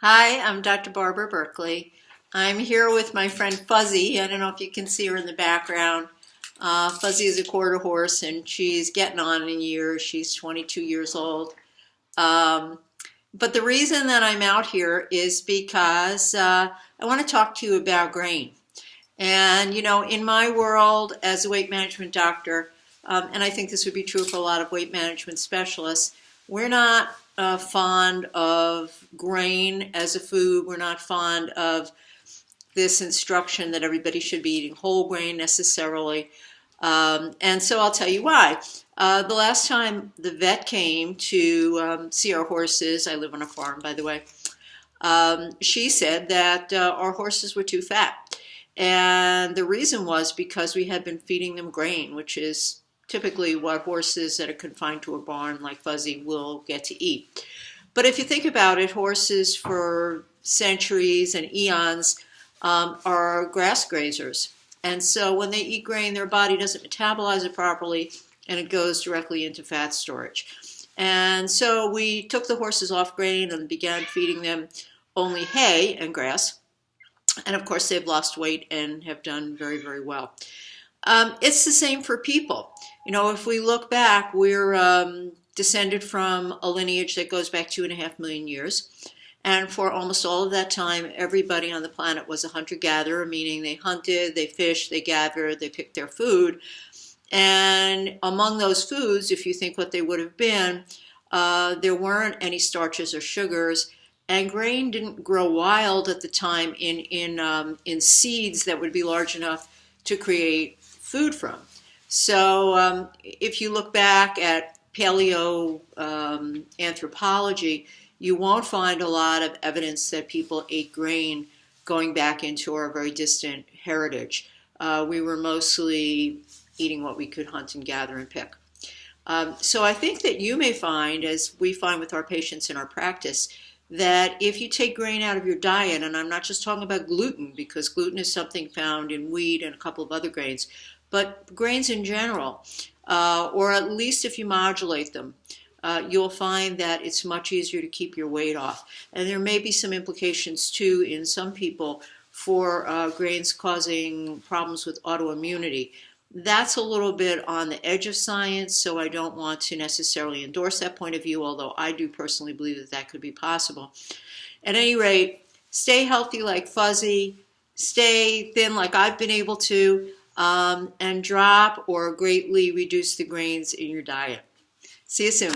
Hi, I'm Dr. Barbara Berkeley. I'm here with my friend Fuzzy. I don't know if you can see her in the background. Fuzzy is a quarter horse and she's getting on in years. She's 22 years old. Um, but the reason that I'm out here is because I want to talk to you about grain. And, you know, in my world as a weight management doctor, and I think this would be true for a lot of weight management specialists, we're not fond of grain as a food. We're not fond of this instruction that everybody should be eating whole grain necessarily. And so I'll tell you why. The last time the vet came to see our horses, I live on a farm, by the way, she said that our horses were too fat. And the reason was because we had been feeding them grain, which is typically what horses that are confined to a barn like Fuzzy will get to eat. But if you think about it, horses for centuries and eons are grass grazers. And so when they eat grain, their body doesn't metabolize it properly and it goes directly into fat storage. And so we took the horses off grain and began feeding them only hay and grass. And of course, they've lost weight and have done very, very well. It's the same for people. You know, if we look back, we're descended from a lineage that goes back 2.5 million years. And for almost all of that time, everybody on the planet was a hunter-gatherer, meaning they hunted, they fished, they gathered, they picked their food. And among those foods, if you think what they would have been, there weren't any starches or sugars. And grain didn't grow wild at the time in seeds that would be large enough to create food from. So if you look back at paleo anthropology, you won't find a lot of evidence that people ate grain going back into our very distant heritage. We were mostly eating what we could hunt and gather and pick. So I think that you may find, as we find with our patients in our practice, that if you take grain out of your diet, and I'm not just talking about gluten, because gluten is something found in wheat and a couple of other grains, but grains in general, or at least if you modulate them, you'll find that it's much easier to keep your weight off. And there may be some implications too in some people for grains causing problems with autoimmunity. That's a little bit on the edge of science, so I don't want to necessarily endorse that point of view, although I do personally believe that that could be possible. At any rate, stay healthy like Fuzzy, stay thin like I've been able to, and drop or greatly reduce the grains in your diet. See you soon.